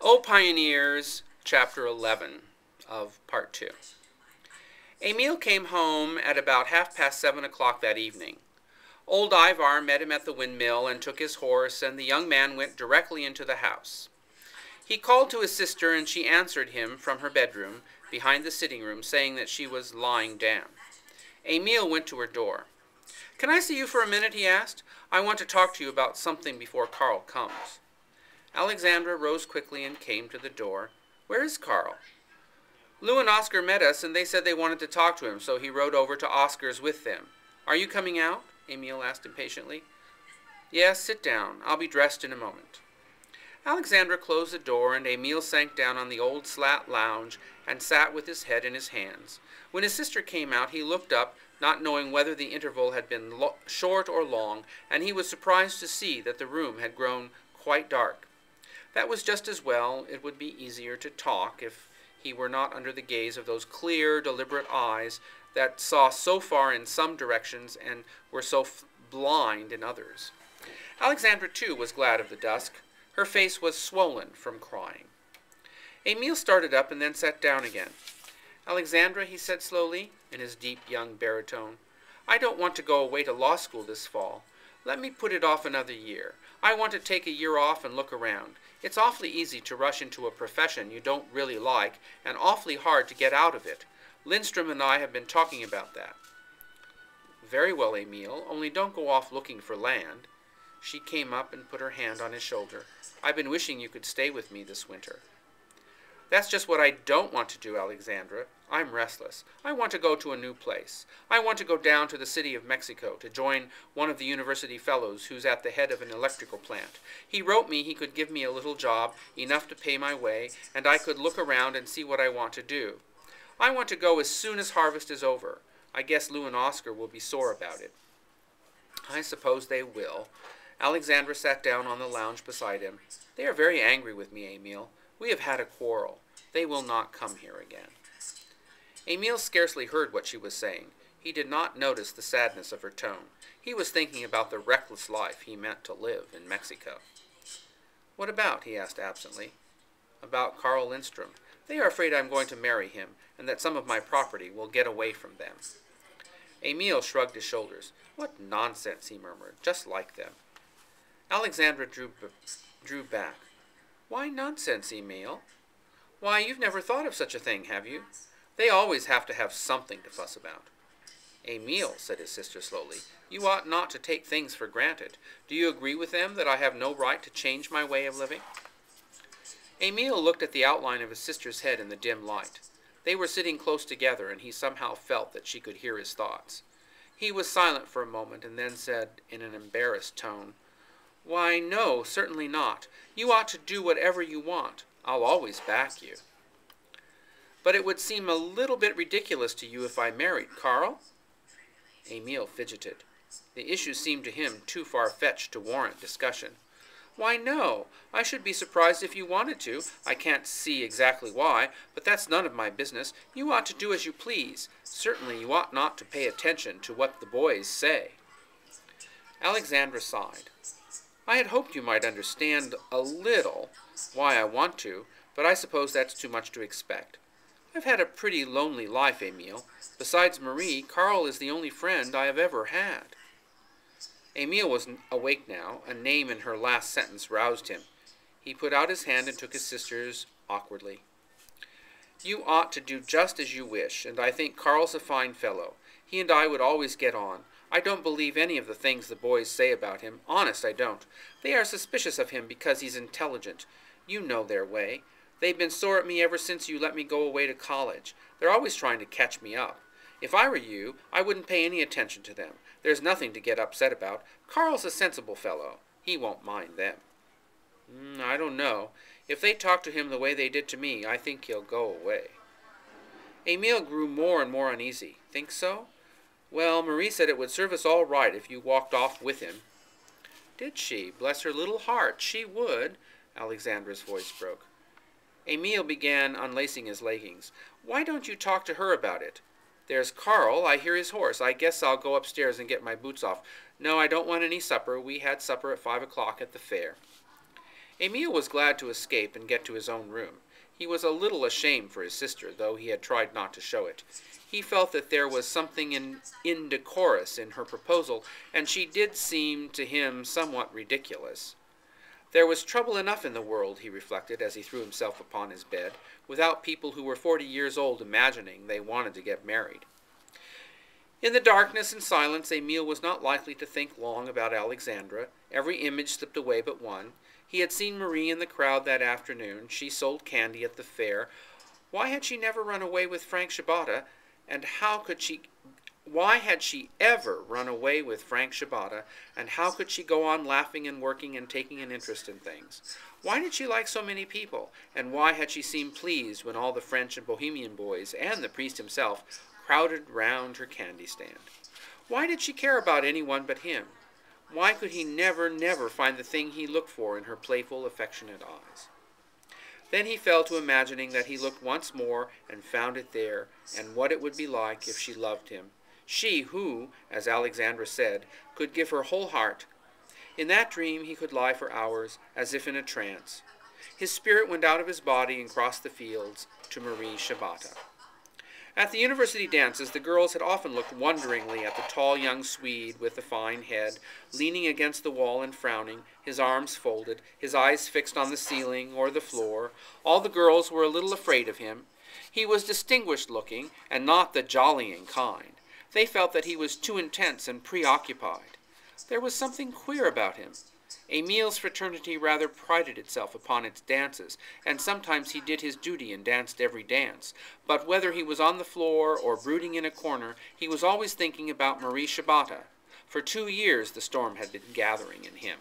O Pioneers, Chapter 11 of Part 2. Emil came home at about 7:30 that evening. Old Ivar met him at the windmill and took his horse, and the young man went directly into the house. He called to his sister, and she answered him from her bedroom, behind the sitting room, saying that she was lying down. Emil went to her door. "Can I see you for a minute?" he asked. "I want to talk to you about something before Carl comes." Alexandra rose quickly and came to the door. "Where is Carl?" "Lou and Oscar met us, and they said they wanted to talk to him, so he rode over to Oscar's with them. Are you coming out?" Emil asked impatiently. "Yes, sit down. I'll be dressed in a moment." Alexandra closed the door, and Emil sank down on the old slat lounge and sat with his head in his hands. When his sister came out, he looked up, not knowing whether the interval had been short or long, and he was surprised to see that the room had grown quite dark. That was just as well. It would be easier to talk if he were not under the gaze of those clear, deliberate eyes that saw so far in some directions and were so blind in others. Alexandra, too, was glad of the dusk. Her face was swollen from crying. Emil started up and then sat down again. "Alexandra," he said slowly, in his deep young baritone, "I don't want to go away to law school this fall. Let me put it off another year. I want to take a year off and look around. It's awfully easy to rush into a profession you don't really like, and awfully hard to get out of it. Lindstrom and I have been talking about that." "Very well, Emil, only don't go off looking for land." She came up and put her hand on his shoulder. "I've been wishing you could stay with me this winter." "That's just what I don't want to do, Alexandra. I'm restless. I want to go to a new place. I want to go down to the city of Mexico to join one of the university fellows who's at the head of an electrical plant. He wrote me he could give me a little job, enough to pay my way, and I could look around and see what I want to do. I want to go as soon as harvest is over. I guess Lou and Oscar will be sore about it." "I suppose they will." Alexandra sat down on the lounge beside him. "They are very angry with me, Emil. We have had a quarrel. They will not come here again." Emil scarcely heard what she was saying. He did not notice the sadness of her tone. He was thinking about the reckless life he meant to live in Mexico. "What about?" he asked absently. "About Carl Lindstrom. They are afraid I'm going to marry him, and that some of my property will get away from them." Emil shrugged his shoulders. "What nonsense," he murmured, "just like them." Alexandra drew back. "Why nonsense, Emil?" "Why, you've never thought of such a thing, have you? They always have to have something to fuss about." "Emil," said his sister slowly, "you ought not to take things for granted. Do you agree with them that I have no right to change my way of living?" Emil looked at the outline of his sister's head in the dim light. They were sitting close together, and he somehow felt that she could hear his thoughts. He was silent for a moment, and then said in an embarrassed tone, "Why, no, certainly not. You ought to do whatever you want. I'll always back you." "But it would seem a little bit ridiculous to you if I married Carl?" Emil fidgeted. The issue seemed to him too far-fetched to warrant discussion. "Why, no. I should be surprised if you wanted to. I can't see exactly why, but that's none of my business. You ought to do as you please. Certainly you ought not to pay attention to what the boys say." Alexandra sighed. "I had hoped you might understand a little why I want to, but I suppose that's too much to expect. I've had a pretty lonely life, Emil. Besides Marie, Carl is the only friend I have ever had." Emil was awake now. A name in her last sentence roused him. He put out his hand and took his sister's awkwardly. "You ought to do just as you wish, and I think Carl's a fine fellow. He and I would always get on. I don't believe any of the things the boys say about him. Honest, I don't. They are suspicious of him because he's intelligent. You know their way. They've been sore at me ever since you let me go away to college. They're always trying to catch me up. If I were you, I wouldn't pay any attention to them. There's nothing to get upset about. Carl's a sensible fellow. He won't mind them." "I don't know. If they talk to him the way they did to me, I think he'll go away." Emil grew more and more uneasy. "Think so?" "Well, Marie said it would serve us all right if you walked off with him." "Did she? Bless her little heart, she would." Alexandra's voice broke. Emil began unlacing his leggings. "Why don't you talk to her about it? There's Carl. I hear his horse. I guess I'll go upstairs and get my boots off. No, I don't want any supper. We had supper at 5 o'clock at the fair." Emile was glad to escape and get to his own room. He was a little ashamed for his sister, though he had tried not to show it. He felt that there was something indecorous in her proposal, and she did seem to him somewhat ridiculous. There was trouble enough in the world, he reflected, as he threw himself upon his bed, without people who were 40 years old imagining they wanted to get married. In the darkness and silence, Emile was not likely to think long about Alexandra. Every image slipped away but one. He had seen Marie in the crowd that afternoon. She sold candy at the fair. Why had she never run away with Frank Ciabatta, and why had she ever run away with Frank Ciabatta, and how could she go on laughing and working and taking an interest in things? Why did she like so many people, and why had she seemed pleased when all the French and Bohemian boys, and the priest himself, crowded round her candy stand? Why did she care about anyone but him? Why could he never find the thing he looked for in her playful, affectionate eyes? Then he fell to imagining that he looked once more and found it there, and what it would be like if she loved him. She who, as Alexandra said, could give her whole heart. In that dream he could lie for hours, as if in a trance. His spirit went out of his body and crossed the fields to Marie Ciabatta. At the university dances, the girls had often looked wonderingly at the tall young Swede with the fine head, leaning against the wall and frowning, his arms folded, his eyes fixed on the ceiling or the floor. All the girls were a little afraid of him. He was distinguished-looking, and not the jollying kind. They felt that he was too intense and preoccupied. There was something queer about him. Emile's fraternity rather prided itself upon its dances, and sometimes he did his duty and danced every dance. But whether he was on the floor or brooding in a corner, he was always thinking about Marie Ciabatta. For 2 years the storm had been gathering in him.